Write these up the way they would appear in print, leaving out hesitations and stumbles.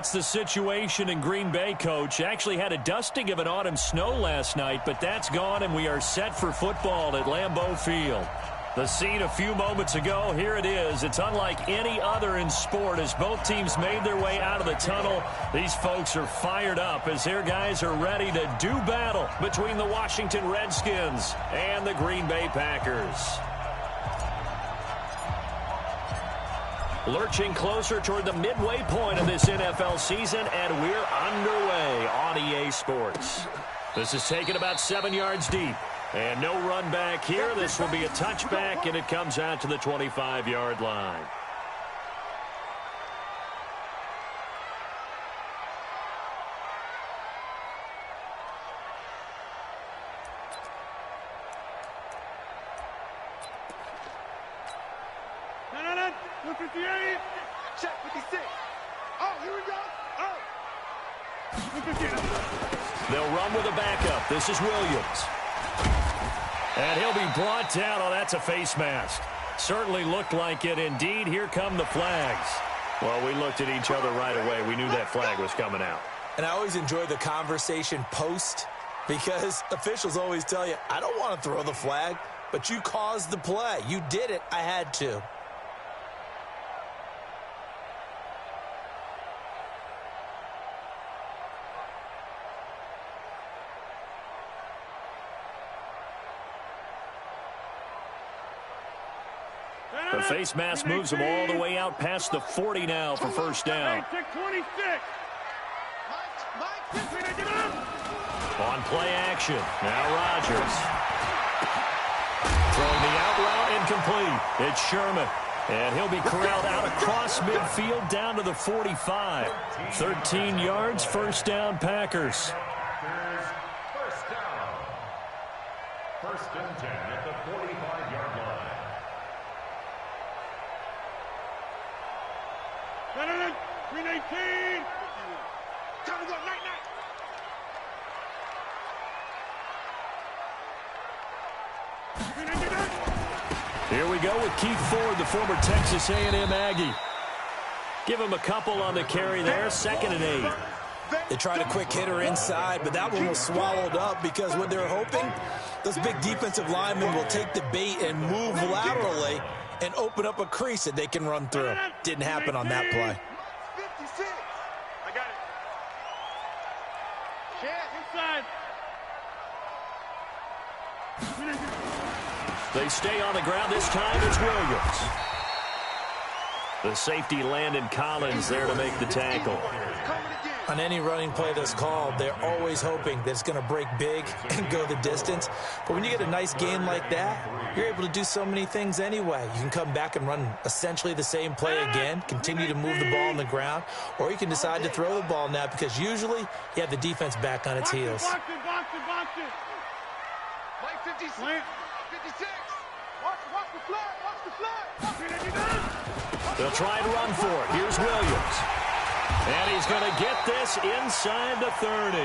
that's the situation in Green Bay, Coach. Actually had a dusting of an autumn snow last night, but that's gone, and we are set for football at Lambeau Field. The scene a few moments ago, here it is. It's unlike any other in sport as both teams made their way out of the tunnel. These folks are fired up as their guys are ready to do battle between the Washington Redskins and the Green Bay Packers. Lurching closer toward the midway point of this NFL season, and we're underway on EA Sports. This is taken about 7 yards deep. And no run back here. This will be a touchback, and it comes out to the 25-yard line. No. 58. Check 56. Oh, here we go. Oh. They'll run with a backup. This is Williams. And he'll be brought down. Oh, that's a face mask. Certainly looked like it. Indeed, here come the flags. Well, we looked at each other right away. We knew that flag was coming out. And I always enjoy the conversation post because officials always tell you, I don't want to throw the flag, but you caused the play. You did it. I had to. The face mask moves him all the way out past the 40 now for first down. On play action, now Rodgers. Throwing the out route incomplete. It's Sherman. And he'll be corralled out across midfield down to the 45. 13 yards, first down, Packers. First and 10 at the 45-yard line. Green 18. Time to go, night. Here we go with Keith Ford, the former Texas A&M Aggie. Give him a couple on the carry there, 2nd and 8. They tried a quick hitter inside, but that one was swallowed up because what they're hoping, those big defensive linemen will take the bait and move laterally and open up a crease that they can run through. Didn't happen on that play. 56. I got it. Inside. They stay on the ground. This time it's Williams. The safety Landon Collins there to make the tackle. On any running play that's called, they're always hoping that it's going to break big and go the distance. But when you get a nice game like that, you're able to do so many things anyway. You can come back and run essentially the same play again, continue to move the ball on the ground, or you can decide to throw the ball now because usually you have the defense back on its heels. Box it. Like 56. 56. Watch the flag. They'll try and run for it. Here's Williams. And he's going to get this inside the 30.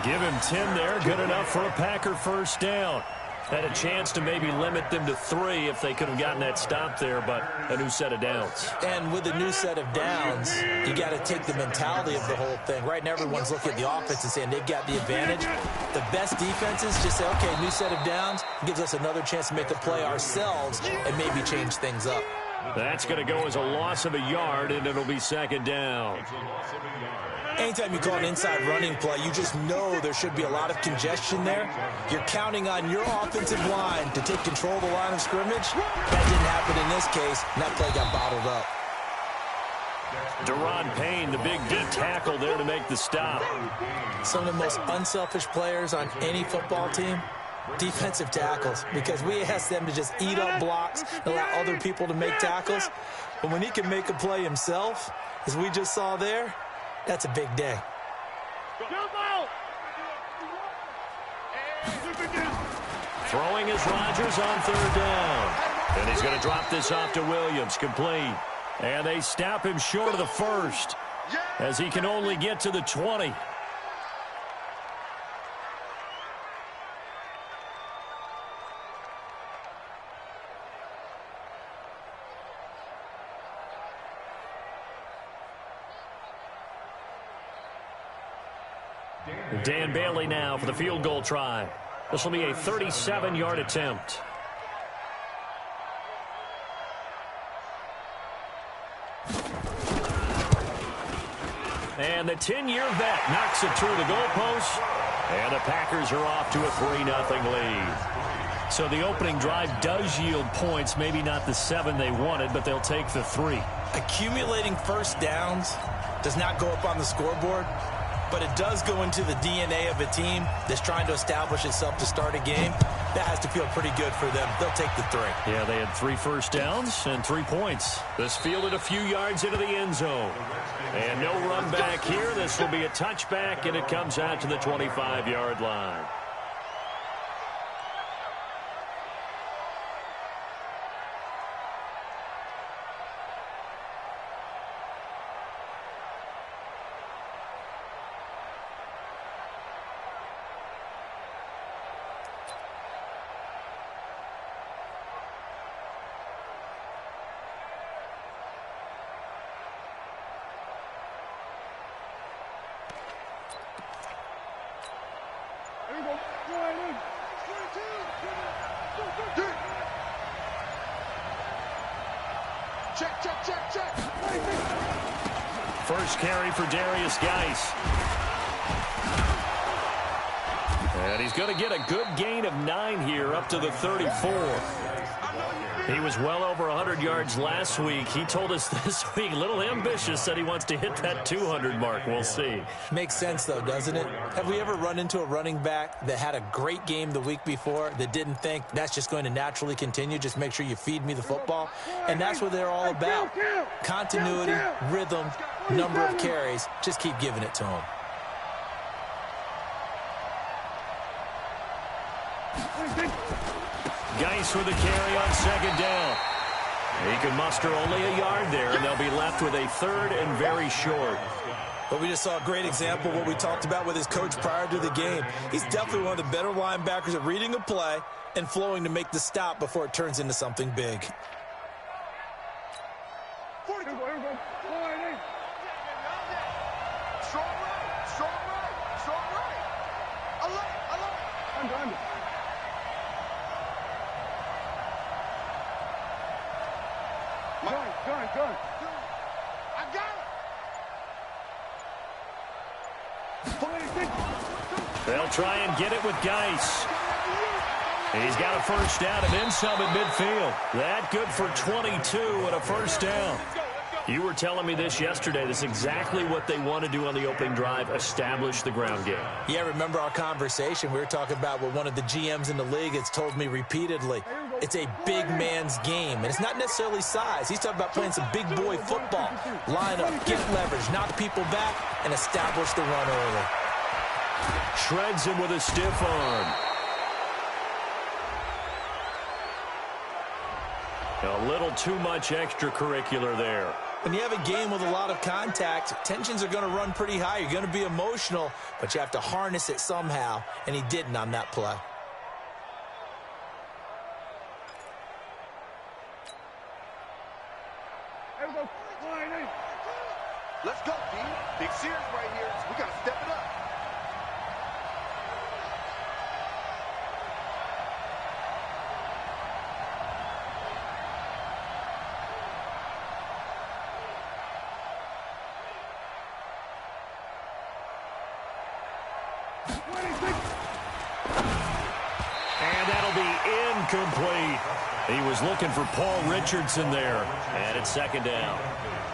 Give him 10 there. Good enough for a Packer first down. Had a chance to maybe limit them to 3 if they could have gotten that stop there, but a new set of downs. And with a new set of downs, you got to take the mentality of the whole thing. Right now, everyone's looking at the offense and saying they've got the advantage. The best defenses just say, okay, new set of downs, gives us another chance to make a play ourselves and maybe change things up. That's going to go as a loss of a yard, and it'll be 2nd down. Anytime you call an inside running play, you just know there should be a lot of congestion there. You're counting on your offensive line to take control of the line of scrimmage. That didn't happen in this case, and that play got bottled up. Deron Payne, the big D tackle there to make the stop. Some of the most unselfish players on any football team, defensive tackles, because we ask them to just eat up blocks and allow other people to make tackles. But when he can make a play himself, as we just saw there, that's a big day. Throwing is Rodgers on 3rd down. And he's going to drop this off to Williams, complete. And they stop him short of the 1st as he can only get to the 20. Dan Bailey now for the field goal try. This will be a 37-yard attempt. And the 10-year vet knocks it through the goalpost. And the Packers are off to a 3-0 lead. So the opening drive does yield points. Maybe not the 7 they wanted, but they'll take the 3. Accumulating first downs does not go up on the scoreboard, but it does go into the DNA of a team that's trying to establish itself to start a game. That has to feel pretty good for them. They'll take the 3. Yeah, they had 3 first downs and 3 points. This fielded a few yards into the end zone. And no run back here. This will be a touchback, and it comes out to the 25-yard line. Check. First carry for Darius Geis. And he's going to get a good gain of 9 here up to the 34. He was well over 100 yards last week. He told us this week, a little ambitious, said he wants to hit that 200 mark. We'll see. Makes sense, though, doesn't it? Have we ever run into a running back that had a great game the week before that didn't think that's just going to naturally continue? Just make sure you feed me the football. And that's what they're all about. Continuity, rhythm, number of carries. Just keep giving it to him. Geis with the carry on second down. He can muster only a yard there, and they'll be left with a 3rd and very short. But we just saw a great example of what we talked about with his coach prior to the game. He's definitely one of the better linebackers at reading a play and flowing to make the stop before it turns into something big. Gun. I got it. They'll try and get it with Geis. He's got a first down and then some at midfield. That good for 22 and a first down. You were telling me this yesterday. This is exactly what they want to do on the opening drive, establish the ground game. Yeah, remember our conversation? We were talking about what one of the GMs in the league has told me repeatedly. It's a big man's game, and it's not necessarily size. He's talking about playing some big boy football. Line up, get leverage, knock people back, and establish the run early. Shreds him with a stiff arm. A little too much extracurricular there. When you have a game with a lot of contact, tensions are going to run pretty high. You're going to be emotional, but you have to harness it somehow, and he didn't on that play. Let's go, D. Big Sears right here. We got to step it up. And that'll be incomplete. He was looking for Paul Richardson there. And it's second down.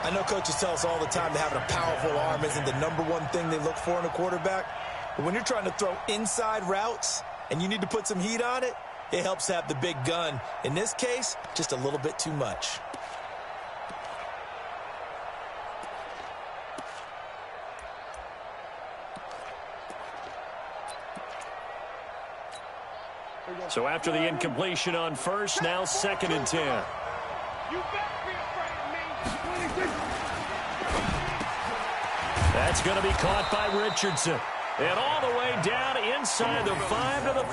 I know coaches tell us all the time that having a powerful arm isn't the #1 thing they look for in a quarterback. But when you're trying to throw inside routes and you need to put some heat on it, it helps to have the big gun. In this case, just a little bit too much. So after the incompletion on first, now 2nd and 10. You better be afraid of me. That's going to be caught by Richardson. And all the way down inside the 5 to the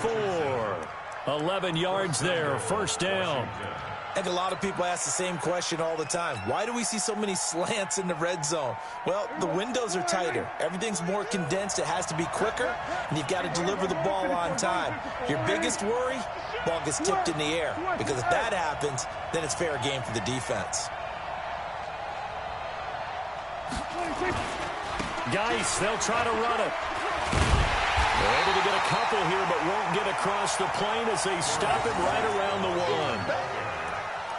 4. 11 yards there, first down. I think a lot of people ask the same question all the time. Why do we see so many slants in the red zone? Well, the windows are tighter. Everything's more condensed. It has to be quicker, and you've got to deliver the ball on time. Your biggest worry, ball gets tipped in the air, because if that happens, then it's fair game for the defense. Geis, they'll try to run it. They're able to get a couple here, but won't get across the plane as they stop it right around the one.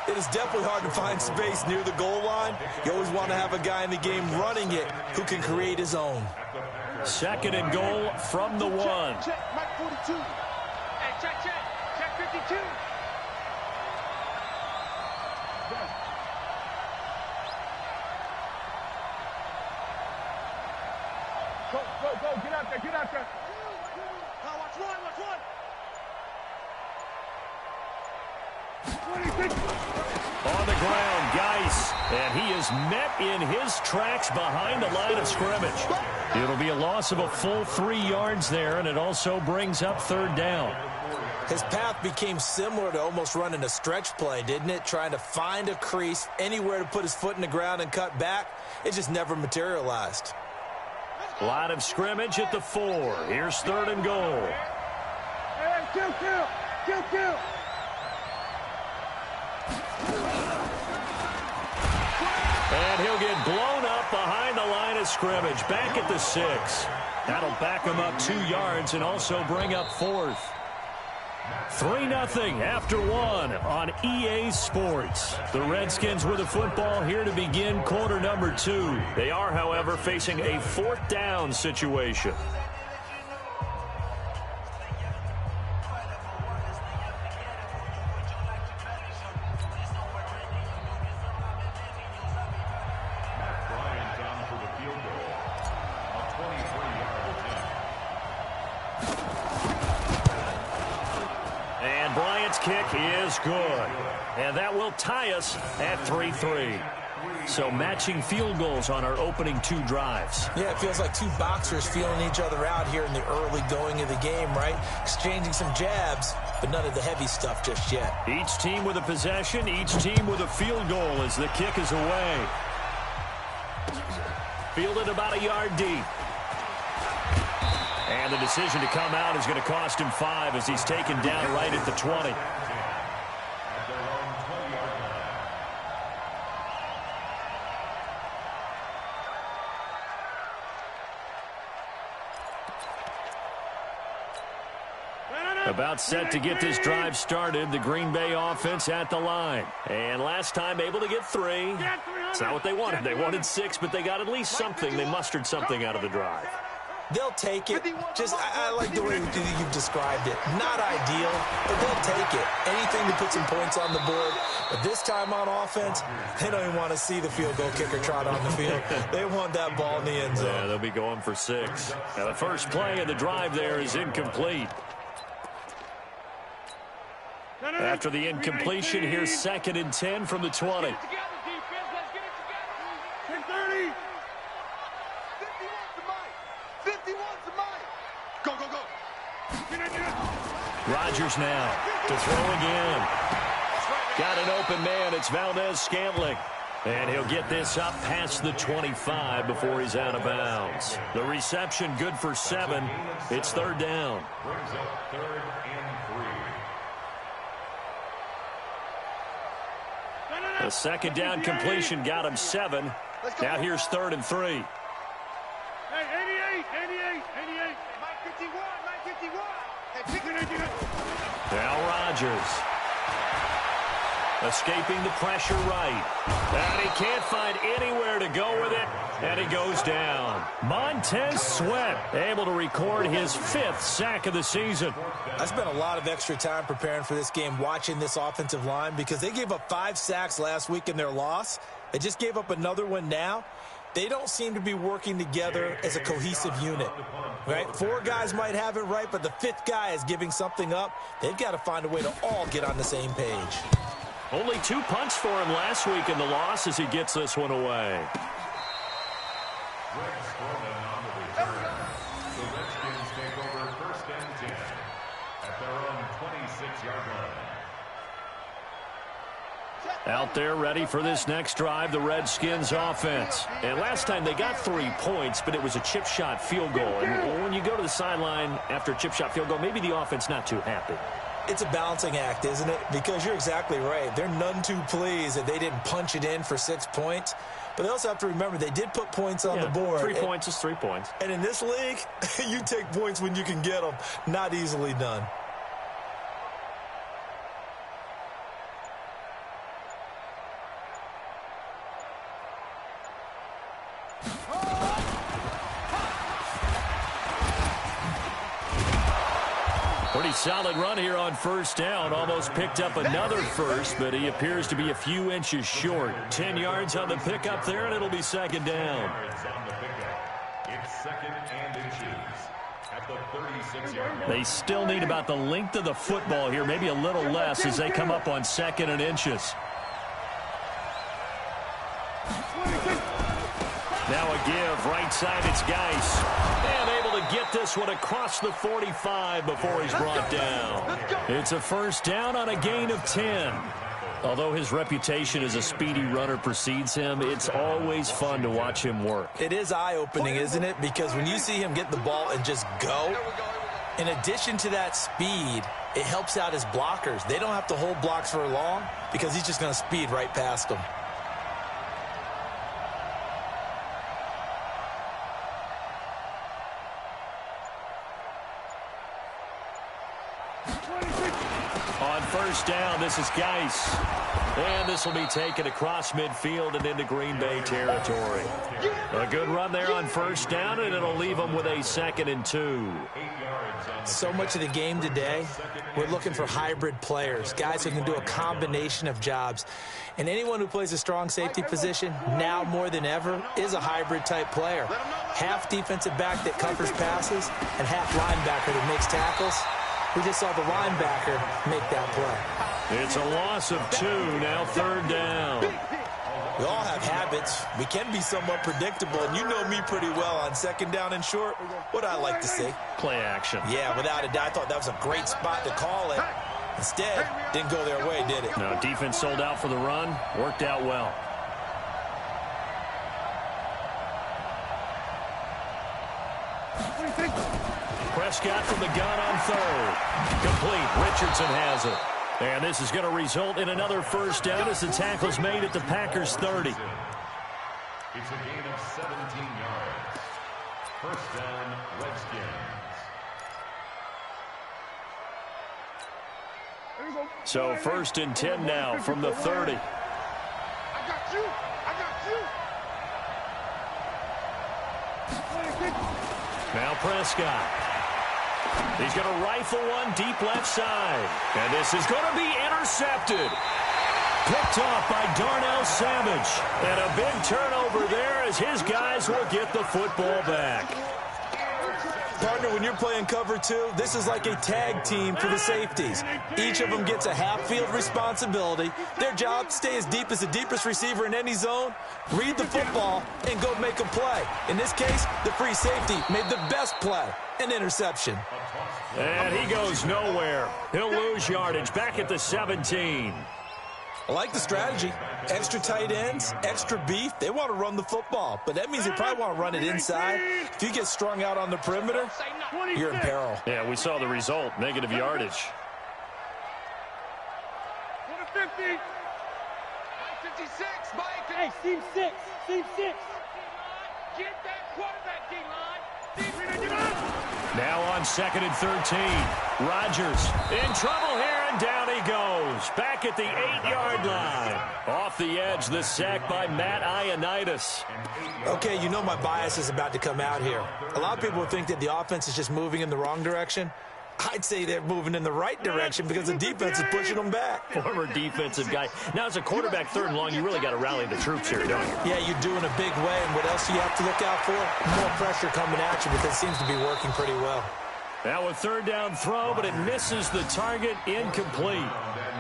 It is definitely hard to find space near the goal line. You always want to have a guy in the game running it who can create his own. 2nd and goal from the one. Check, Mike 42. Hey, check. Check 52. Go. Get out there. Now watch one. 26. On the ground, Geis, and he is met in his tracks behind the line of scrimmage. It'll be a loss of a full 3 yards there, and it also brings up 3rd down. His path became similar to almost running a stretch play, didn't it? Trying to find a crease, anywhere to put his foot in the ground and cut back. It just never materialized. Line of scrimmage at the 4. Here's 3rd and goal. Hey, kill. And he'll get blown up behind the line of scrimmage. Back at the 6. That'll back him up 2 yards and also bring up 4th. 3-0 after 1 on EA Sports. The Redskins with the football here to begin quarter number 2. They are, however, facing a 4th down situation. Kick is good, and that will tie us at 3-3. So matching field goals on our opening 2 drives. Yeah, it feels like 2 boxers feeling each other out here in the early going of the game, right? Exchanging some jabs, but none of the heavy stuff just yet. Each team with a possession, each team with a field goal as the kick is away. Fielded about a yard deep. And the decision to come out is going to cost him 5 as he's taken down right at the 20. About set to get this drive started, the Green Bay offense at the line. And last time able to get 3. It's not what they wanted. They wanted 6, but they got at least something. They mustered something out of the drive. They'll take it. I like the way you've described it. Not ideal, but they'll take it. Anything to put some points on the board. But this time on offense, they don't even want to see the field goal kicker trot on the field. They want that ball in the end zone. Yeah, they'll be going for 6. Now, the first play of the drive there is incomplete. After the incompletion, here's 2nd and 10 from the 20. 51's Go. Rodgers now to throw again. Got an open man. It's Valdez-Scantling. And he'll get this up past the 25 before he's out of bounds. The reception good for 7. It's 3rd down. Brings up 3rd and 3. The 2nd down completion got him 7. Now here's 3rd and 3. Hey, 88. Mike 51. Now Rodgers. Escaping the pressure right. And he can't find anywhere to go with it. And he goes down. Montez Sweat able to record his 5th sack of the season. I spent a lot of extra time preparing for this game, watching this offensive line, because they gave up 5 sacks last week in their loss. They just gave up another one now. They don't seem to be working together as a cohesive unit, right? 4 guys might have it right, but the 5th guy is giving something up. They've got to find a way to all get on the same page. Only 2 punts for him last week in the loss as he gets this one away. Greg Stroman on the return. The Redskins take over 1st and 10 at their own 26-yard line. Out there ready for this next drive, the Redskins offense. And last time they got 3 points, but it was a chip shot field goal. And when you go to the sideline after a chip shot field goal, maybe the offense not too happy. It's a balancing act, isn't it? Because you're exactly right. They're none too pleased that they didn't punch it in for 6 points. But they also have to remember they did put points on the board. 3 points is 3 points. And in this league, you take points when you can get them. Not easily done. Pretty solid run here on first down. Almost picked up another first, but he appears to be a few inches short. 10 yards on the pickup there, and it'll be second down. It's second and inches at the 36-yard line. They still need about the length of the football here, maybe a little less as they come up on second and inches. Now a give, right side, it's Geis. And able to get this one across the 45 before he's brought down. It's a first down on a gain of 10. Although his reputation as a speedy runner precedes him, it's always fun to watch him work. It is eye-opening, isn't it? Because when you see him get the ball and just go, in addition to that speed, it helps out his blockers. They don't have to hold blocks for long because he's just going to speed right past them. On first down, this is Geis. And this will be taken across midfield and into Green Bay territory. A good run there on first down, and it'll leave them with a 2nd and 2. So much of the game today, we're looking for hybrid players, guys who can do a combination of jobs. And anyone who plays a strong safety position, now more than ever, is a hybrid-type player. Half defensive back that covers passes and half linebacker that makes tackles. We just saw the linebacker make that play. It's a loss of 2, now third down. We all have habits. We can be somewhat predictable, and you know me pretty well on second down and short. What I like to see. Play action. Yeah, without a doubt, I thought that was a great spot to call it. Instead, didn't go their way, did it? No, defense sold out for the run. Worked out well. Prescott from the gun on third. Complete. Richardson has it. And this is going to result in another first down as the tackle's made at the Packers' 30. It's a gain of 17 yards. First down, Redskins. So first and 10 now from the 30. I got you. Now Prescott. He's going to rifle one deep left side. And this is going to be intercepted. Picked off by Darnell Savage. And a big turnover there as his guys will get the football back. Partner, when you're playing cover 2, this is like a tag team for the safeties. Each of them gets a half-field responsibility. Their job, stay as deep as the deepest receiver in any zone, read the football, and go make a play. In this case, the free safety made the best play, an interception. And he goes nowhere. He'll lose yardage back at the 17. I like the strategy. Extra tight ends, extra beef. They want to run the football, but that means they probably want to run it inside. If you get strung out on the perimeter, you're in peril. Yeah, we saw the result, negative yardage. 150. 56, Mike. Hey, Steve 6. Steve 6. Get that quarterback, D-line. Now on 2nd and 13. Rodgers in trouble here, and down he goes. Back at the 8-yard line. Off the edge, the sack by Matt Ioannidis. Okay, you know my bias is about to come out here. A lot of people think that the offense is just moving in the wrong direction. I'd say they're moving in the right direction because the defense is pushing them back. Former defensive guy. Now, as a quarterback 3rd and long, you really got to rally the troops here, don't you? Yeah, you do in a big way, and what else do you have to look out for? More pressure coming at you because it seems to be working pretty well. Now a 3rd down throw, but it misses the target, incomplete.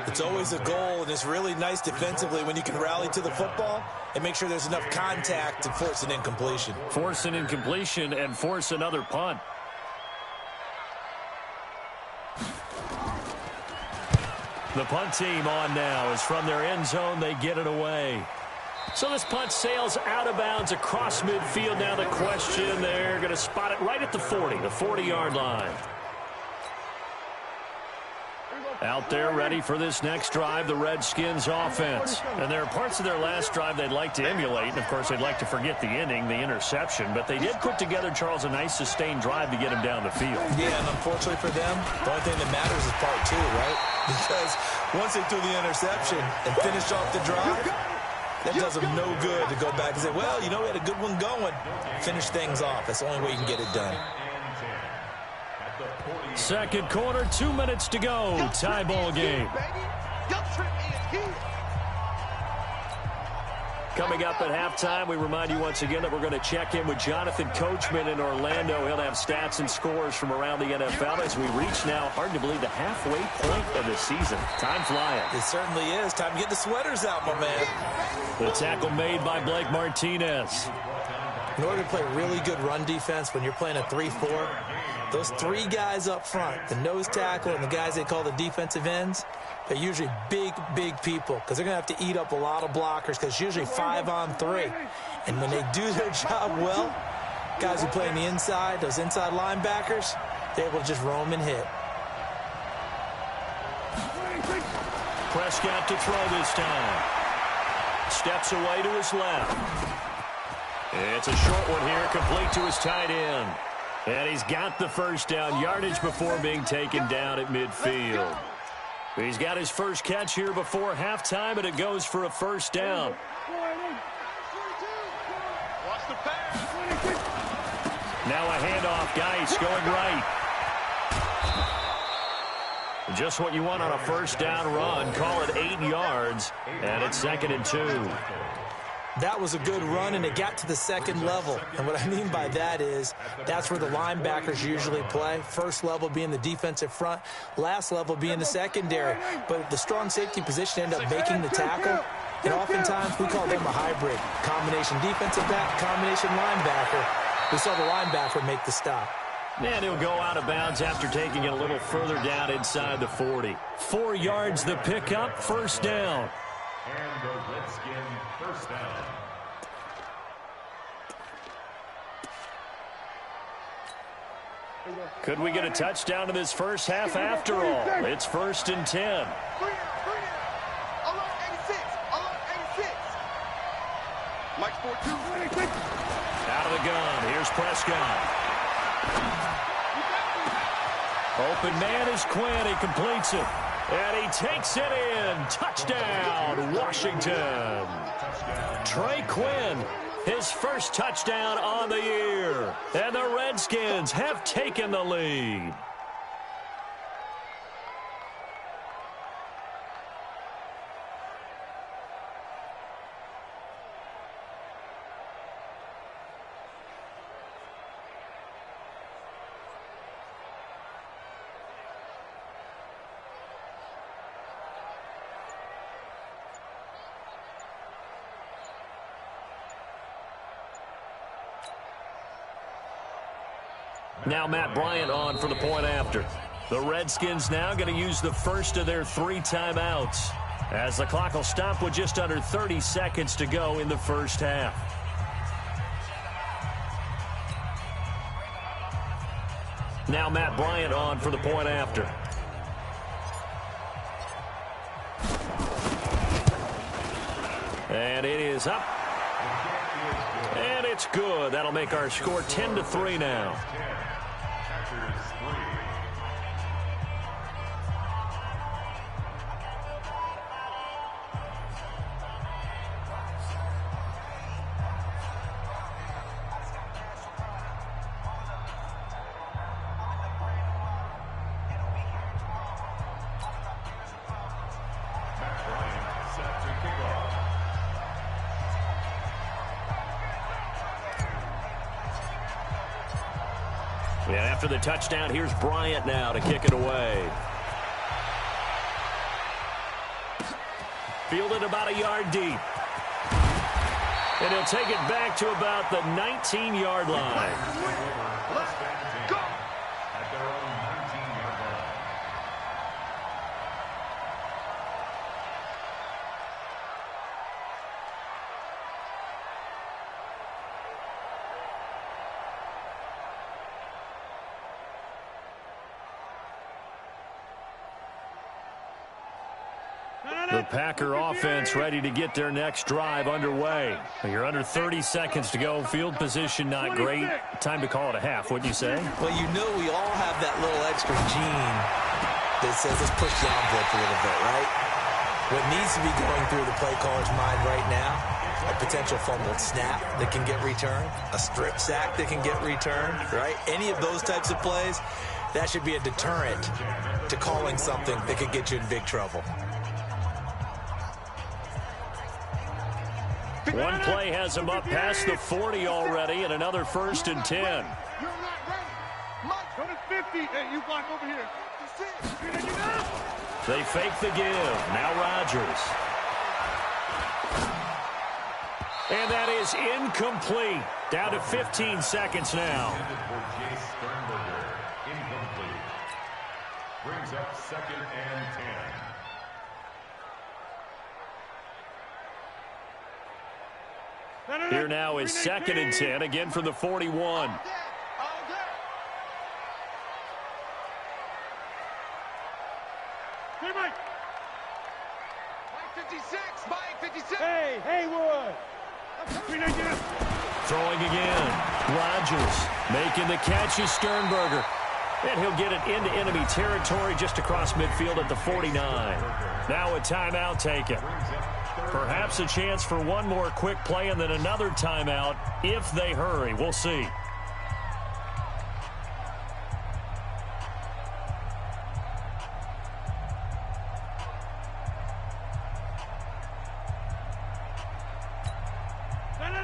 It's always a goal, and it's really nice defensively when you can rally to the football and make sure there's enough contact to force an incompletion. Force an incompletion and force another punt. The punt team on now as from their end zone they get it away. So this punt sails out of bounds across midfield. Now the question, they're going to spot it right at the 40, the 40-yard line. Out there ready for this next drive, the Redskins offense. And there are parts of their last drive they'd like to emulate. And, of course, they'd like to forget the ending, the interception. But they did put together, Charles, a nice sustained drive to get him down the field. Yeah, and unfortunately for them, the only thing that matters is part two, right? Because once they threw the interception and finished off the drive, that does them no good to go back and say, well, you know, we had a good one going. Finish things off. That's the only way you can get it done. Second quarter, 2 minutes to go. Tie ball game. Coming up at halftime, we remind you once again that we're going to check in with Jonathan Coachman in Orlando. He'll have stats and scores from around the NFL as we reach now, hard to believe, the halfway point of the season. Time flying. It certainly is. Time to get the sweaters out, my man. The tackle made by Blake Martinez. In order to play really good run defense when you're playing a 3-4, those three guys up front, the nose tackle and the guys they call the defensive ends, they're usually big, big people because they're going to have to eat up a lot of blockers because it's usually 5-on-3. And when they do their job well, guys who play on the inside, those inside linebackers, they're able to just roam and hit. Prescott to throw this time. Steps away to his left. It's a short one here, complete to his tight end. And he's got the first down, yardage before being taken down at midfield. He's got his first catch here before halftime, and it goes for a first down. Now a handoff, Geis going right. Just what you want on a first down run. Call it 8 yards, and it's 2nd and 2. That was a good run, and it got to the second level. And what I mean by that is that's where the linebackers usually play. First level being the defensive front, last level being the secondary. But the strong safety position ended up making the tackle. And oftentimes we call them a hybrid. Combination defensive back, combination linebacker. We saw the linebacker make the stop. And he'll go out of bounds after taking it a little further down inside the 40. 4 yards the pickup, first down. And the Redskin first down. Could we get a touchdown in this first half after all? It's 1st and 10. Out of the gun. Here's Prescott. Open man is Quinn. He completes it. And he takes it in. Touchdown, Washington. Trey Quinn, his first touchdown on the year. And the Redskins have taken the lead. Now Matt Bryant on for the point after. The Redskins now going to use the first of their 3 timeouts as the clock will stop with just under 30 seconds to go in the first half. Now Matt Bryant on for the point after. And it is up. And it's good. That'll make our score 10-3 now. And after the touchdown, here's Bryant now to kick it away. Fielded about a yard deep. And he'll take it back to about the 19-yard line. Go! At their own 19-yard line. Packer offense ready to get their next drive underway. You're under 30 seconds to go. Field position not great. Time to call it a half, wouldn't you say? Well, you know we all have that little extra gene that says let's push the envelope a little bit, right? What needs to be going through the play caller's mind right now, a potential fumbled snap that can get returned, a strip sack that can get returned, right? Any of those types of plays, that should be a deterrent to calling something that could get you in big trouble. One play has him up past the 40 already, and another 1st and 10. You're not ready. Mike, go to 50. Hey, you block over here. They fake the give. Now Rodgers. And that is incomplete. Down to 15 seconds now. Incomplete. Brings up 2nd and 10. Here now is 2nd and 10, again from the 41. Hey, Mike. Mike 56. Mike 56. Hey, Haywood. Throwing again. Rodgers making the catch is Sternberger. And he'll get it into enemy territory just across midfield at the 49. Now a timeout taken. Perhaps a chance for one more quick play and then another timeout if they hurry. We'll see.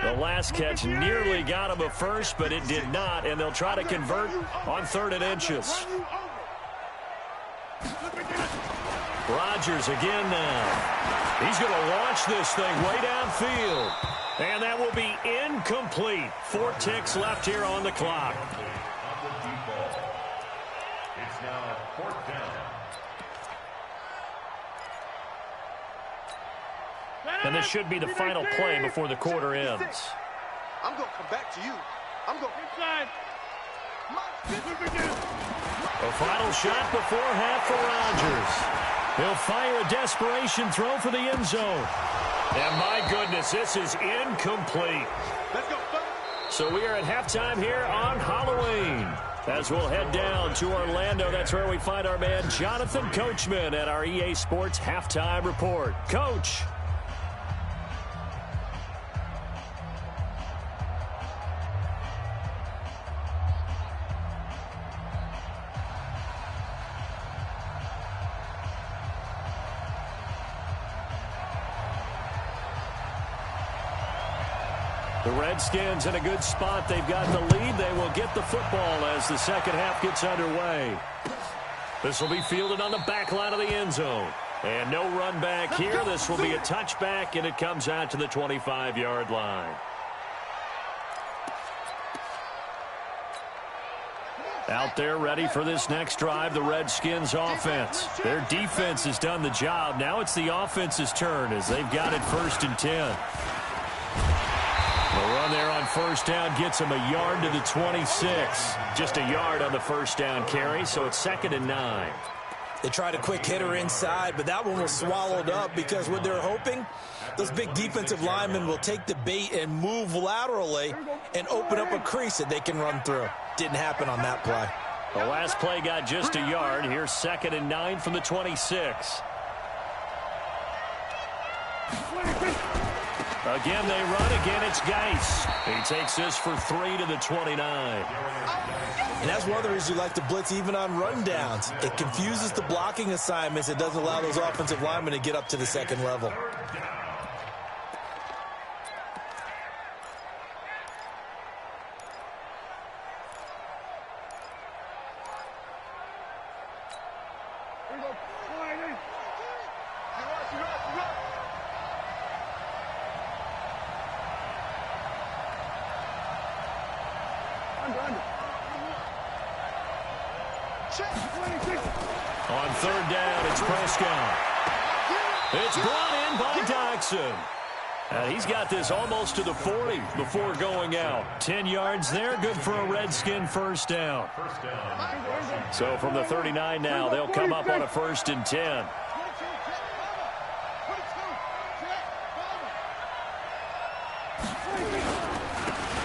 The last catch nearly got him a first, but it did not, and they'll try to convert on 3rd and inches. Rodgers again now. He's going to launch this thing way downfield. And that will be incomplete. 4 ticks left here on the clock. It's now 4th down. And this should be the final play before the quarter ends. I'm going to come back to you. I'm going inside. A final shot before half for Rodgers. He'll fire a desperation throw for the end zone. And my goodness, this is incomplete. Let's go. So we are at halftime here on Halloween. As we'll head down to Orlando, that's where we find our man Jonathan Coachman at our EA Sports Halftime Report. Coach. The Redskins in a good spot. They've got the lead. They will get the football as the second half gets underway. This will be fielded on the back line of the end zone. And no run back here. This will be a touchback, and it comes out to the 25-yard line. Out there ready for this next drive, the Redskins offense. Their defense has done the job. Now it's the offense's turn as they've got it 1st and 10. The run there on 1st down gets him a yard to the 26. Just a yard on the 1st down carry, so it's 2nd and 9. They tried a quick hitter inside, but that one was swallowed up because what they're hoping, those big defensive linemen will take the bait and move laterally and open up a crease that they can run through. Didn't happen on that play. The last play got just a yard. Here's 2nd and 9 from the 26. Again, they run. Again, it's Geis. He takes this for 3 to the 29. And that's one of the reasons you like to blitz even on rundowns. It confuses the blocking assignments. It doesn't allow those offensive linemen to get up to the second level. On 3rd down, it's Prescott. It's brought in by Dodson. He's got this almost to the 40 before going out. 10 yards there, good for a Redskin 1st down. So from the 39 now, they'll come up on a 1st and 10.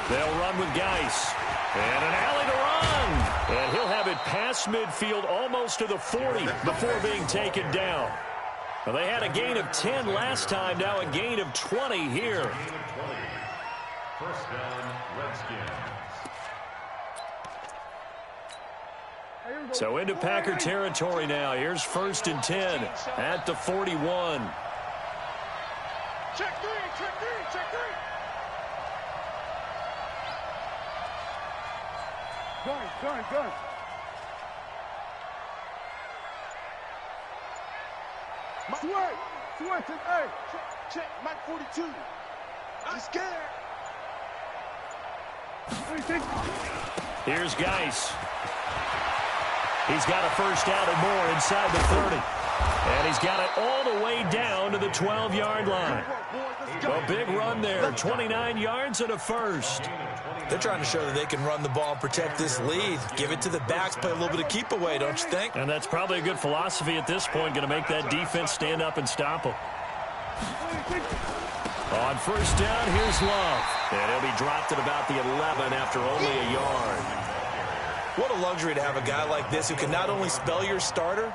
They'll run with Geis. And an alley to run. And he'll have it past midfield almost to the 40 before being taken down. Well, they had a gain of 10 last time, now a gain of 20 here. First down, Redskins. So into Packer territory now. Here's 1st and 10 at the 41. Check three, check three, check three. Gun. Sway, hey, check, Mike 42. I'm scared. Here's Geis. He's got a first down and more inside the 30. And he's got it all the way down to the 12-yard line. A big run there, 29 yards and a first. They're trying to show that they can run the ball and protect this lead. Give it to the backs, play a little bit of keep away, don't you think? And that's probably a good philosophy at this point, going to make that defense stand up and stop them. On first down, here's Love. And he'll be dropped at about the 11 after only a yard. What a luxury to have a guy like this who can not only spell your starter,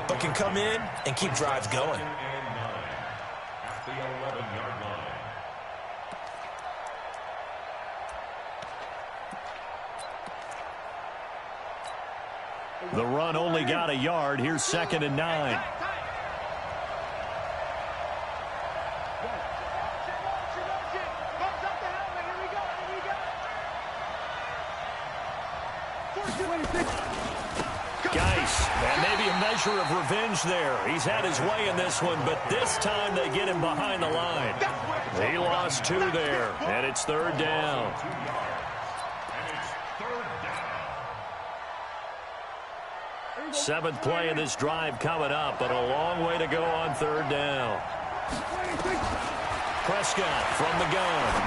but can come in and keep drives going. At the 11-yard line. The run only got a yard. Here's 2nd and 9. Geis, and maybe a measure of revenge there. He's had his way in this one, but this time they get him behind the line. He lost 2 there, and it's 3rd down. Seventh play of this drive coming up, but a long way to go on 3rd down. Prescott from the gun.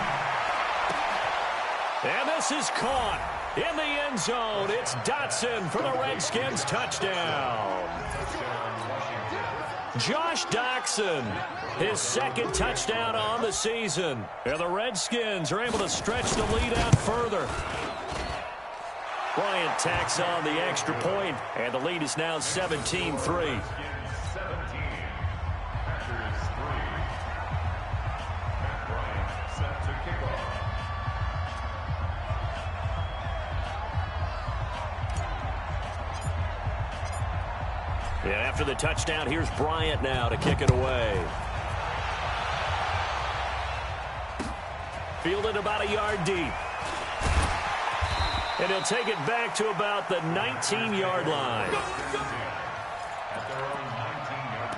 And this is caught in the end zone. It's Dotson for the Redskins touchdown. Josh Doctson, his 2nd touchdown on the season. And the Redskins are able to stretch the lead out further. Bryant tacks on the extra point, and the lead is now 17-3. 17. Packers 3. Matt Bryant set to kick off. And after the touchdown, here's Bryant now to kick it away. Fielded about a yard deep. And he'll take it back to about the 19-yard line. At their own 19-yard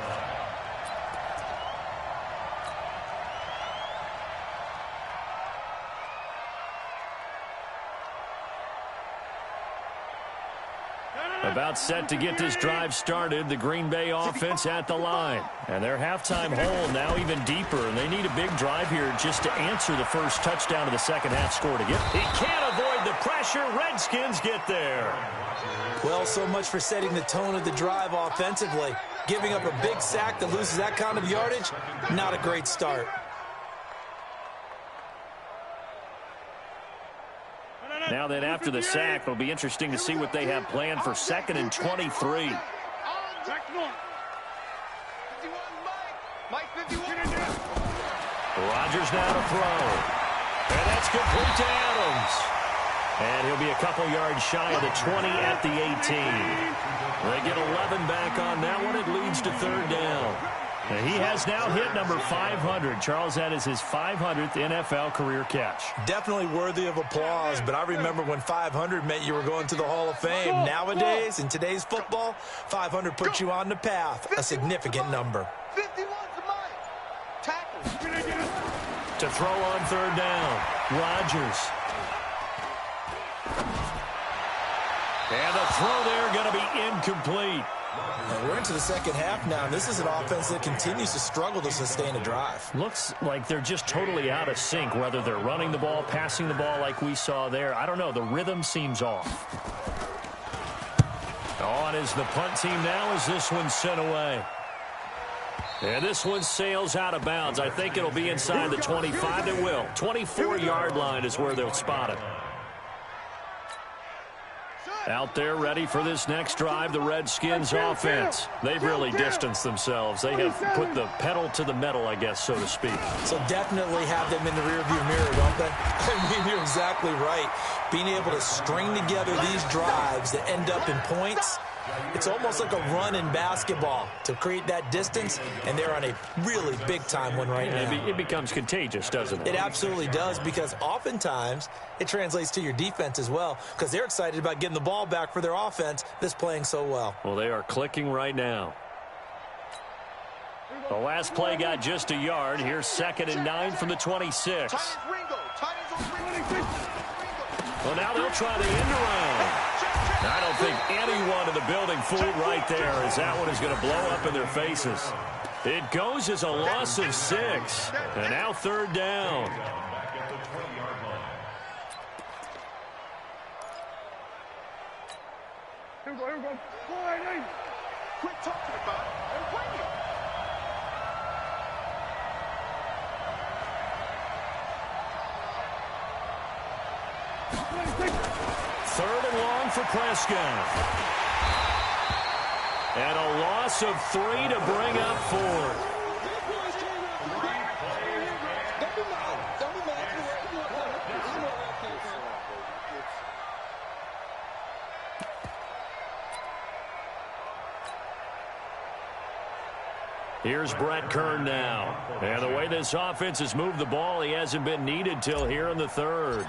line. About set to get this drive started, the Green Bay offense at the line. And their halftime hole now even deeper, and they need a big drive here just to answer the first touchdown of the second half score to get. He can't avoid the pressure. Redskins get there. Well, so much for setting the tone of the drive offensively. Giving up a big sack that loses that kind of yardage, not a great start. Now then, after the sack, it'll be interesting to see what they have planned for 2nd and 23. Rodgers now to throw. And that's complete to Adams. And he'll be a couple yards shy of the 20 at the 18. They get 11 back on that one. It leads to 3rd down. And he has now hit number 500. Charles, that is his 500th NFL career catch. Definitely worthy of applause, but I remember when 500 meant you were going to the Hall of Fame. Nowadays, in today's football, 500 puts you on the path, a significant number. 51 to Mike. Tackle. To throw on 3rd down, Rodgers. And the throw there going to be incomplete. And we're into the second half now, and this is an offense that continues to struggle to sustain a drive. Looks like they're just totally out of sync, whether they're running the ball, passing the ball like we saw there. I don't know. The rhythm seems off. On is the punt team now as this one's sent away. And this one sails out of bounds. I think it'll be inside the 25. It will. 24-yard line is where they'll spot it. Out there ready for this next drive, the Redskins offense. They've really distanced themselves. They have put the pedal to the metal, I guess, so to speak. So definitely have them in the rearview mirror, don't they? I mean, you're exactly right. Being able to string together these drives that end up in points, it's almost like a run in basketball to create that distance, and they're on a really big-time one right now. It becomes contagious, doesn't it? It absolutely does, because oftentimes it translates to your defense as well, because they're excited about getting the ball back for their offense that's playing so well. Well, they are clicking right now. The last play got just a yard. Here's 2nd and 9 from the 26. Well, now they'll try the end around. I don't think anyone in the building fooled right there, as that one is going to blow up in their faces. It goes as a loss of 6. And now 3rd down. Here we go. Quit talking about it and bring it. Third and long for Prescott. And a loss of 3 to bring up 4. Here's Brett Kern now. And the way this offense has moved the ball, he hasn't been needed till here in the 3rd.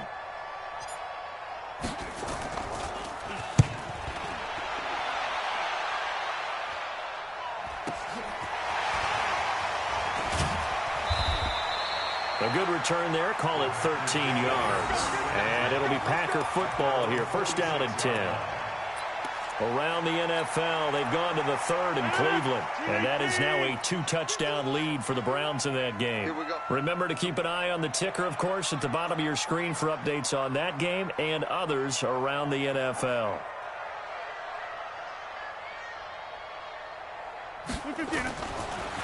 A good return there. Call it 13 yards. And it'll be Packer football here. 1st down and 10. Around the NFL, they've gone to the 3rd in Cleveland. And that is now a 2-touchdown lead for the Browns in that game. Remember to keep an eye on the ticker, of course, at the bottom of your screen for updates on that game and others around the NFL.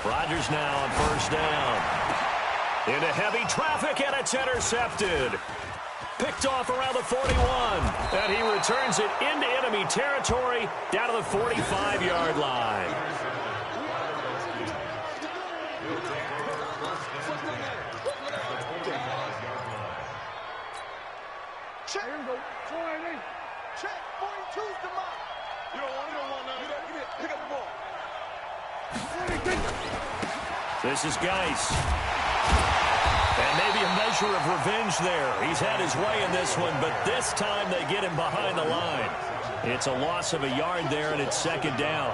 Rodgers now on 1st down. Into heavy traffic, and it's intercepted. Picked off around the 41. And he returns it into enemy territory down to the 45-yard line. Check. Check. 42's the mark. You don't want none. Get it. Pick up the ball. This is Geis. And maybe a measure of revenge there. He's had his way in this one, but this time they get him behind the line. It's a loss of a yard there, and it's 2nd down.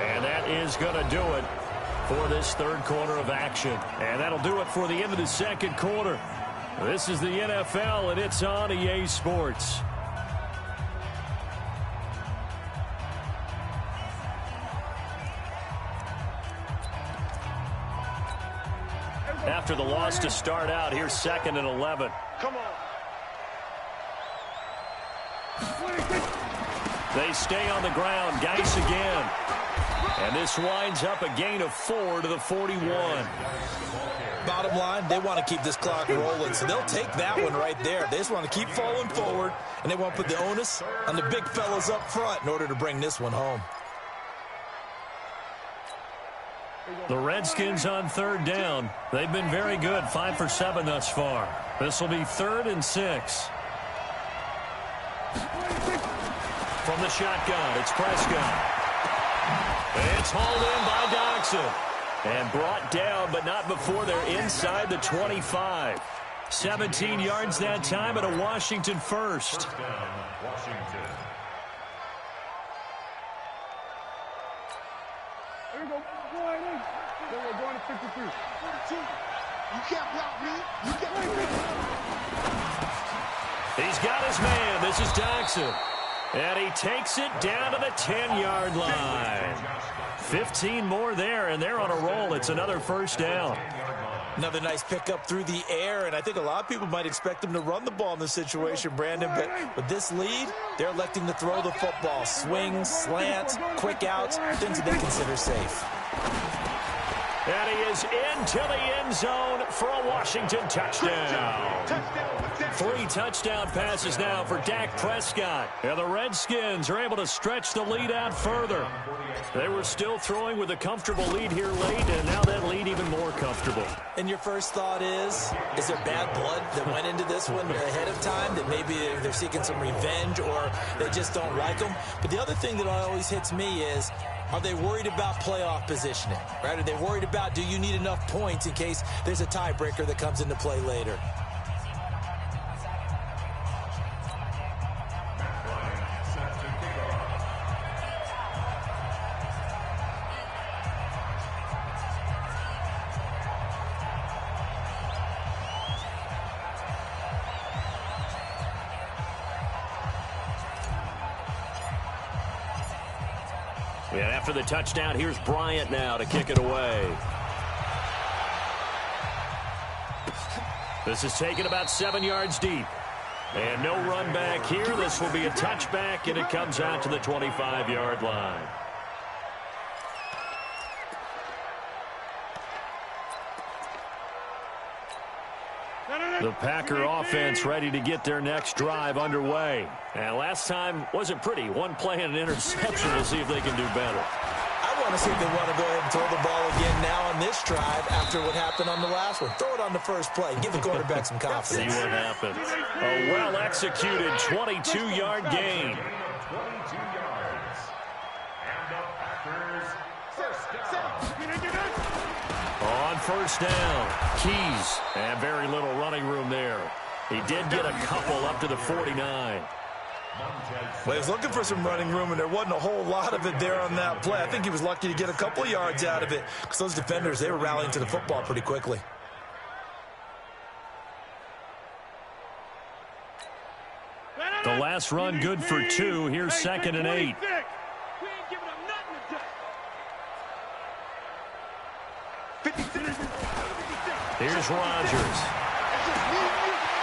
And that is going to do it for this 3rd quarter of action. And that'll do it for the end of the 2nd quarter. This is the NFL, and it's on EA Sports. After the loss to start out, here's 2nd and 11. Come on. They stay on the ground. Geis again. And this winds up a gain of 4 to the 41. Bottom line, they want to keep this clock rolling, so they'll take that one right there. They just want to keep falling forward, and they want to put the onus on the big fellas up front in order to bring this one home. The Redskins on 3rd down. They've been very good, 5 for 7 thus far. This will be 3rd and 6. From the shotgun, it's Prescott. It's hauled in by Doxson. And brought down, but not before they're inside the 25. 17 yards that time, and a Washington first. Here we go. We're going to 53. 42. You can't block me. You can't block me. He's got his man. This is Doxson. And he takes it down to the 10-yard line. 15 more there, and they're on a roll. It's another 1st down. Another nice pickup through the air, and I think a lot of people might expect him to run the ball in this situation, Brandon, but with this lead, they're electing to throw the football. Swings, slants, quick outs, things that they consider safe. And he is into the end zone for a Washington touchdown. 3 touchdown passes now for Dak Prescott. And the Redskins are able to stretch the lead out further. They were still throwing with a comfortable lead here late, and now that lead even more comfortable. And your first thought is there bad blood that went into this one ahead of time, that maybe they're seeking some revenge or they just don't like them? But the other thing that always hits me is, are they worried about playoff positioning? Right? Are they worried about, do you need enough points in case there's a tiebreaker that comes into play later? And after the touchdown, here's Bryant now to kick it away. This is taken about 7 yards deep. And no run back here. This will be a touchback, and it comes out to the 25-yard line. The Packer offense ready to get their next drive underway. And last time wasn't pretty. One play and an interception. We'll see if they can do better. I want to see if they want to go ahead and throw the ball again now on this drive after what happened on the last one. Throw it on the first play. Give the quarterback some confidence. See what happens. A well-executed 22-yard gain. 22 yards. And the Packers first down. On first down, Keys. And very little running room there. He did get a couple up to the 49. Well, he was looking for some running room, and there wasn't a whole lot of it there on that play. I think he was lucky to get a couple yards out of it because those defenders, they were rallying to the football pretty quickly. The last run good for 2. Here's 2nd and 8. Here's Rodgers.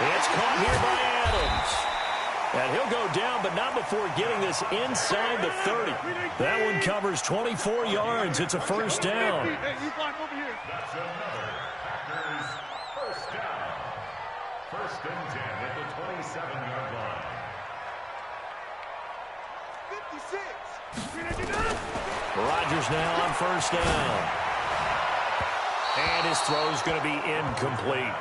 It's caught here by Adams. And he'll go down, but not before getting this inside the 30. That one covers 24 yards. It's a first down. That's another Packers first down. 1st and 10 at the 27-yard line. 56. Rodgers now on first down. And his throw's going to be incomplete.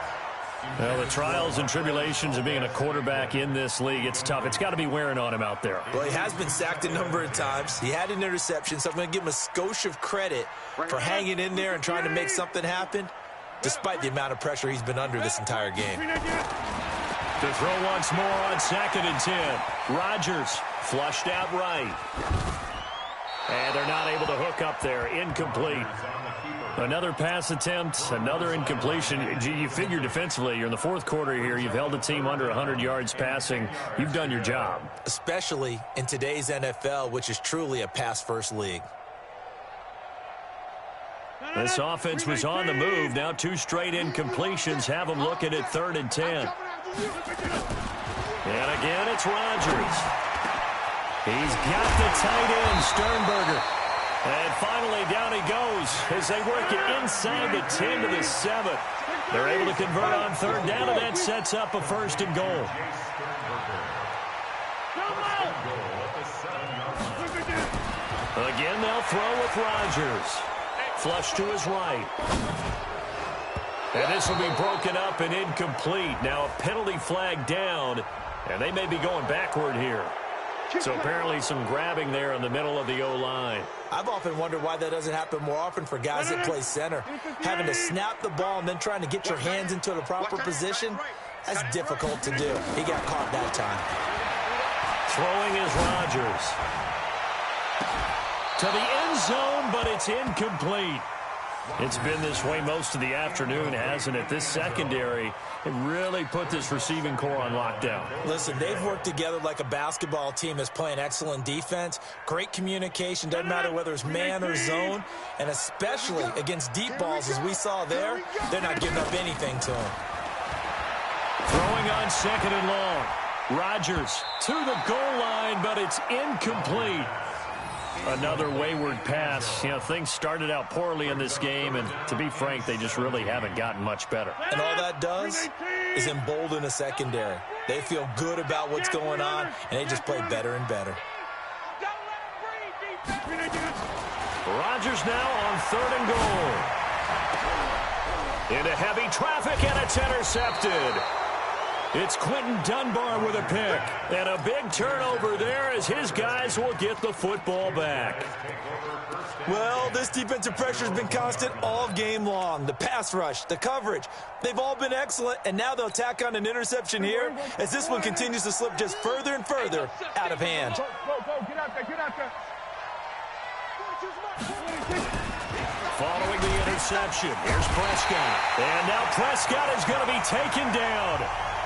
Well, the trials and tribulations of being a quarterback in this league, it's tough. It's got to be wearing on him out there. Well, he has been sacked a number of times. He had an interception, so I'm going to give him a skosh of credit for hanging in there and trying to make something happen, despite the amount of pressure he's been under this entire game. To throw once more on 2nd and 10. Rodgers flushed out right. And they're not able to hook up there. Incomplete. Another pass attempt, another incompletion. You figure defensively, you're in the 4th quarter here. You've held a team under 100 yards passing. You've done your job. Especially in today's NFL, which is truly a pass-first league. This offense was on the move. Now 2 straight incompletions have them looking at 3rd and 10. And again, it's Rodgers. He's got the tight end, Sternberger. And finally, down he goes as they work it inside the 10 to the 7. They're able to convert on 3rd down, and that sets up a 1st and goal. Again, they'll throw with Rodgers. Flush to his right. And this will be broken up and incomplete. Now a penalty flag down, and they may be going backward here. So apparently some grabbing there in the middle of the O-line. I've often wondered why that doesn't happen more often for guys that play center. Having to snap the ball and then trying to get your hands into the proper position, that's difficult to do. He got caught that time. Throwing is Rodgers. To the end zone, but it's incomplete. It's been this way most of the afternoon, hasn't it? This secondary really put this receiving core on lockdown. Listen, they've worked together like a basketball team that's playing excellent defense. Great communication, doesn't matter whether it's man or zone. And especially against deep balls, as we saw there, they're not giving up anything to them. Throwing on second and long. Rodgers to the goal line, but it's incomplete. Another wayward pass. You know, things started out poorly in this game, and to be frank, they just really haven't gotten much better. And all that does is embolden the secondary. They feel good about what's going on, and they just play better and better. Rodgers now on third and goal. Into heavy traffic, and it's intercepted. It's Quentin Dunbar with a pick. And a big turnover there as his guys will get the football back. Well, this defensive pressure has been constant all game long. The pass rush, the coverage, they've all been excellent, and now they'll tack on an interception here as this one continues to slip just further and further out of hand. Go, get out there, get out there. Following the interception, here's Prescott. And now Prescott is going to be taken down.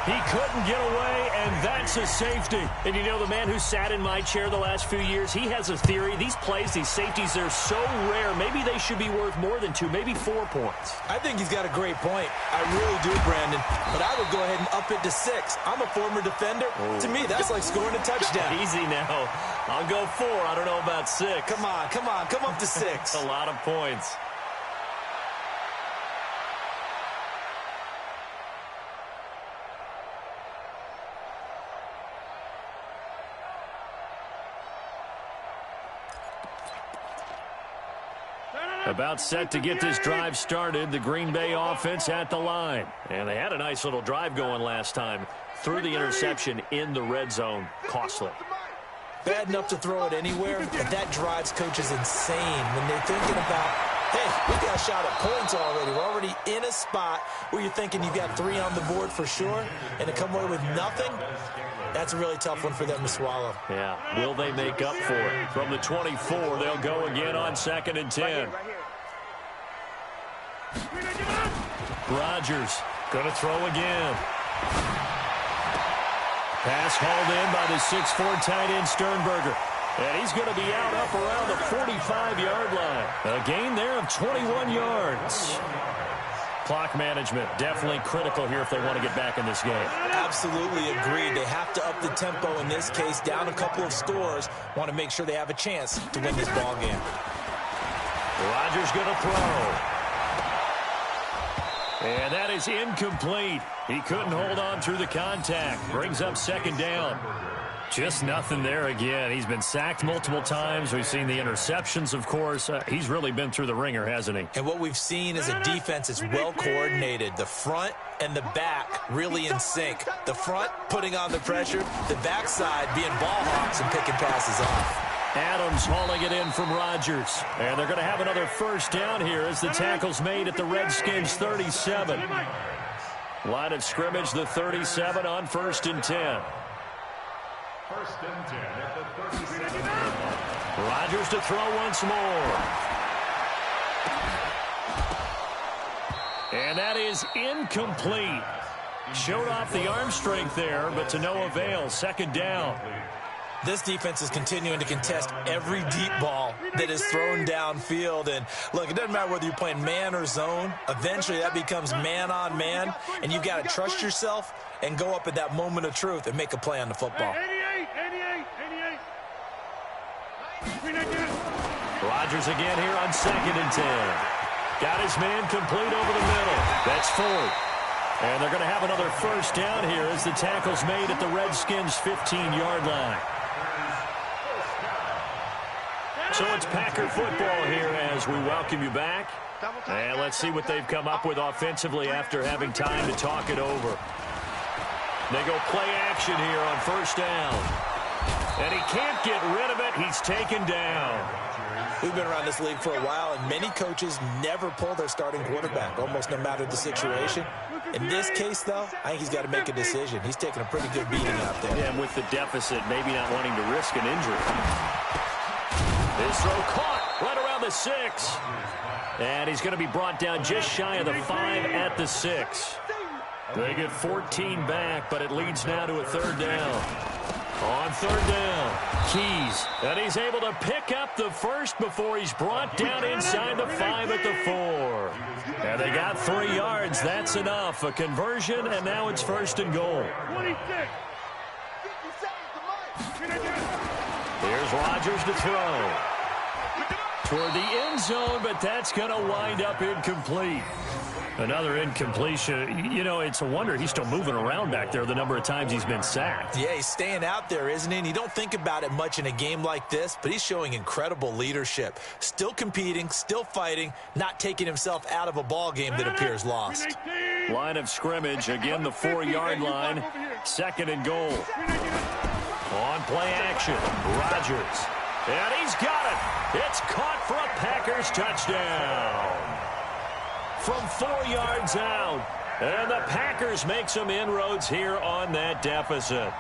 He couldn't get away, and that's a safety. And you know, the man who sat in my chair the last few years, he has a theory. These plays, these safeties, they're so rare. Maybe they should be worth more than 2, maybe 4 points. I think he's got a great point. I really do, Brandon. But I would go ahead and up it to 6. I'm a former defender. Oh. To me, that's like scoring a touchdown. Easy now. I'll go 4. I don't know about 6. Come on. Come up to 6. A lot of points. About set to get this drive started, the Green Bay offense at the line. And they had a nice little drive going last time. Threw the interception in the red zone. Costly. Bad enough to throw it anywhere, but that drives coaches insane when they're thinking about, hey, we got a shot at points already. We're already in a spot where you're thinking you've got 3 on the board for sure, and to come away with nothing, that's a really tough one for them to swallow. Yeah, will they make up for it? From the 24, they'll go again on 2nd and 10. Rodgers going to throw again. Pass hauled in by the 6'4" tight end Sternberger. And he's going to be out up around the 45-yard line. A gain there of 21 yards. Clock management definitely critical here if they want to get back in this game. Absolutely agreed. They have to up the tempo in this case, down a couple of scores. Want to make sure they have a chance to win this ball game. Rodgers going to throw. And that is incomplete. He couldn't hold on through the contact. Brings up 2nd down. Just nothing there again. He's been sacked multiple times. We've seen the interceptions, of course. He's really been through the ringer, hasn't he? And what we've seen is a defense that's well coordinated. The front and the back really in sync. The front putting on the pressure. The backside being ball hawks and picking passes off. Adams hauling it in from Rodgers. And they're going to have another 1st down here as the tackle's made at the Redskins 37. Line of scrimmage, the 37 on 1st and 10. 1st and 10 at the 37. Rodgers to throw once more. And that is incomplete. Showed off the arm strength there, but to no avail. 2nd down. This defense is continuing to contest every deep ball that is thrown downfield. And, look, it doesn't matter whether you're playing man or zone. Eventually, that becomes man on man, and you've got to trust yourself and go up at that moment of truth and make a play on the football. 88. Rodgers again here on 2nd and 10. Got his man complete over the middle. That's 4th. And they're going to have another 1st down here as the tackle's made at the Redskins' 15-yard line. So it's Packer football here as we welcome you back. And let's see what they've come up with offensively after having time to talk it over. They go play action here on 1st down. And he can't get rid of it. He's taken down. We've been around this league for a while, and many coaches never pull their starting quarterback, almost no matter the situation. In this case, though, I think he's got to make a decision. He's taking a pretty good beating out there. Yeah, and with the deficit, maybe not wanting to risk an injury. This throw caught right around the 6. And he's going to be brought down just shy of the 5 at the 6. They get 14 back, but it leads now to a 3rd down. On 3rd down, Keys. And he's able to pick up the 1st before he's brought down inside the 5 at the 4. And they got 3 yards. That's enough. A conversion, and now it's 1st and goal. 26. Here's Rodgers to throw. Toward the end zone, but that's going to wind up incomplete. Another incompletion. You know, it's a wonder he's still moving around back there the number of times he's been sacked. Yeah, he's staying out there, isn't he? And you don't think about it much in a game like this, but he's showing incredible leadership. Still competing, still fighting, not taking himself out of a ball game that appears lost. Line of scrimmage, again the 4-yard line. 2nd and goal. On play action, Rodgers. And he's got it. It's caught for a Packers touchdown. From 4 yards out. And the Packers make some inroads here on that deficit.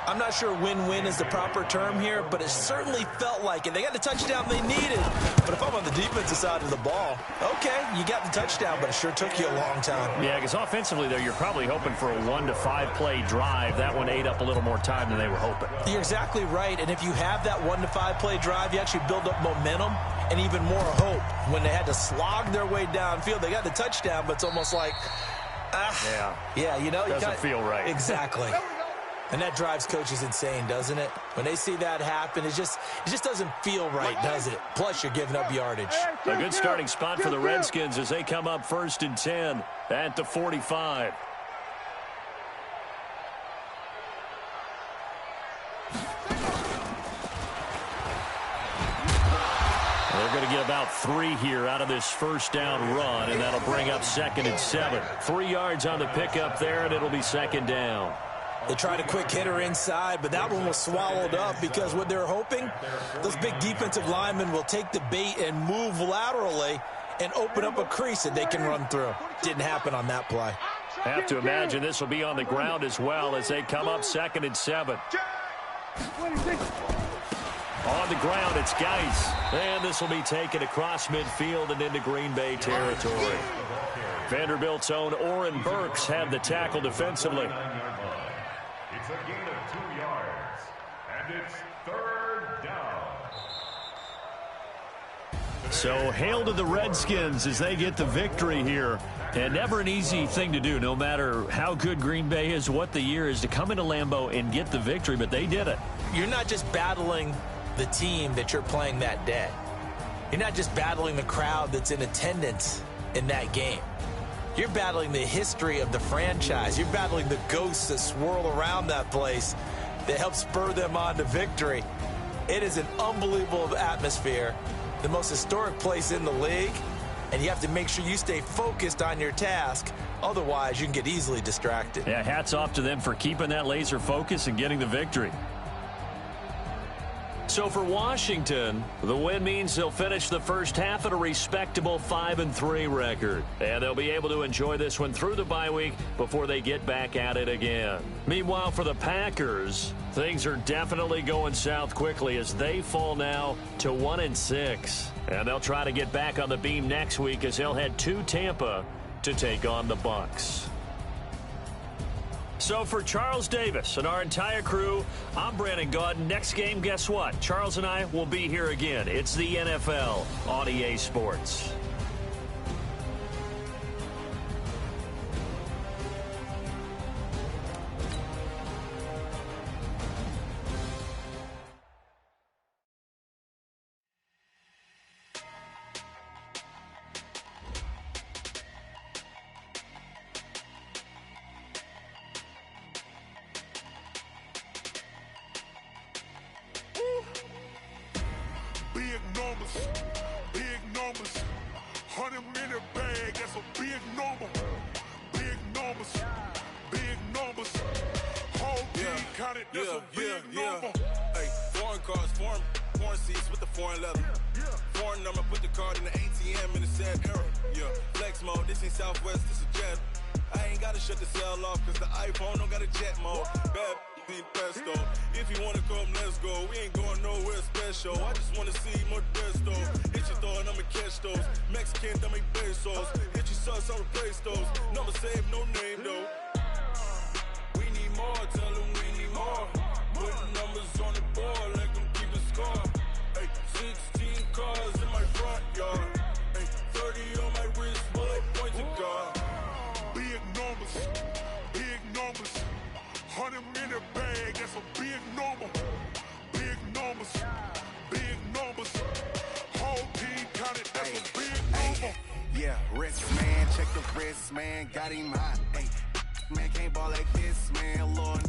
I'm not sure win-win is the proper term here, but it certainly felt like it. They got the touchdown they needed. But if I'm on the defensive side of the ball, okay, you got the touchdown, but it sure took you a long time. Yeah, because offensively, though, you're probably hoping for a 1 to 5 play drive. That one ate up a little more time than they were hoping. You're exactly right, and if you have that 1 to 5 play drive, you actually build up momentum and even more hope. When they had to slog their way downfield, they got the touchdown, but it's almost like, yeah, you know. Doesn't feel right. Exactly. And that drives coaches insane, doesn't it? When they see that happen, it just doesn't feel right, does it? Plus, you're giving up yardage. A good starting spot for the Redskins as they come up 1st and 10 at the 45. They're going to get about 3 here out of this 1st down run, and that'll bring up 2nd and 7. 3 yards on the pickup there, and it'll be 2nd down. They tried a quick hitter inside, but that one was swallowed up because what they're hoping, those big defensive linemen will take the bait and move laterally and open up a crease that they can run through. Didn't happen on that play. Have to imagine this will be on the ground as well as they come up 2nd and 7. On the ground, it's Geis. And this will be taken across midfield and into Green Bay territory. Vanderbilt's own Oren Burks had the tackle defensively. It's a gain of 2 yards, and it's 3rd down. So hail to the Redskins as they get the victory here. And never an easy thing to do, no matter how good Green Bay is, what the year is, to come into Lambeau and get the victory, but they did it. You're not just battling the team that you're playing that day. You're not just battling the crowd that's in attendance in that game. You're battling the history of the franchise. You're battling the ghosts that swirl around that place that help spur them on to victory. It is an unbelievable atmosphere, the most historic place in the league, and you have to make sure you stay focused on your task. Otherwise, you can get easily distracted. Yeah, hats off to them for keeping that laser focus and getting the victory. So for Washington, the win means they'll finish the first half at a respectable 5-3 record. And they'll be able to enjoy this one through the bye week before they get back at it again. Meanwhile, for the Packers, things are definitely going south quickly as they fall now to 1-6. And they'll try to get back on the beam next week as they'll head to Tampa to take on the Bucs. So for Charles Davis and our entire crew, I'm Brandon Gaudin. Next game, guess what? Charles and I will be here again. It's the NFL on EA Sports. Big numbers, 100-minute bag, that's a big number. Big numbers, whole team counted, that's a big number. Hey, foreign cars, foreign seats with the foreign leather. Foreign number, put the card in the ATM in the sad era. Yeah, flex mode, this ain't Southwest, this a jet. I ain't gotta shut the cell off, cause the iPhone don't got a jet mode. Bad pesto. If you wanna come, let's go. We ain't going nowhere special. I just wanna see Modesto. Hit your thought, I'ma catch those. Mexican, dummy pesos. Hit your sus, I'll replace those. Number save, no name though. We need more, tell them we need more. Putting numbers on the board, let them keep the score. Ay, 16 cars in my front yard. Ay, 30 on my wrist, bullet point to God. Big numbers, big numbers. 100 in the bag, that's a big number. Big numbers, big numbers. Whole team counted, that's a big number. Yeah, wrist man, check the wrist man, got him hot. Ay, man can't ball like this, man. Lord,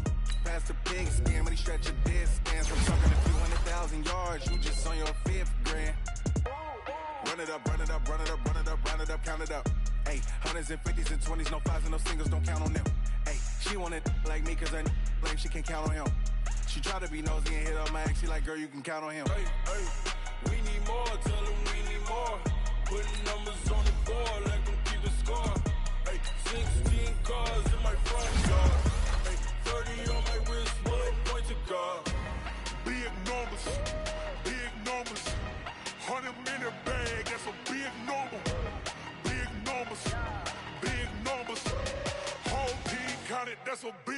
past the pig skin, but he stretch a distance. From talking a few 100,000 yards, you just on your 5th grand. Run it up, run it up, run it up, run it up, run it up, count it up. Ay, 100s and 50s and 20s, no 5s and no singles, don't count on them. Ay, she wanted like me cause her lame, she can't count on him. She tried to be nosy and hit up my ex, she like, girl, you can count on him. Hey, hey, we need more, tell them we need more. Putting numbers on the board, let them keep the score. Hey, 16 cars in my front yard. Hey, 30 on my wrist, bullet point to God. Big numbers, big numbers. 100 in the bag, that's a big number. Big numbers, big numbers. Whole team counted, that's a big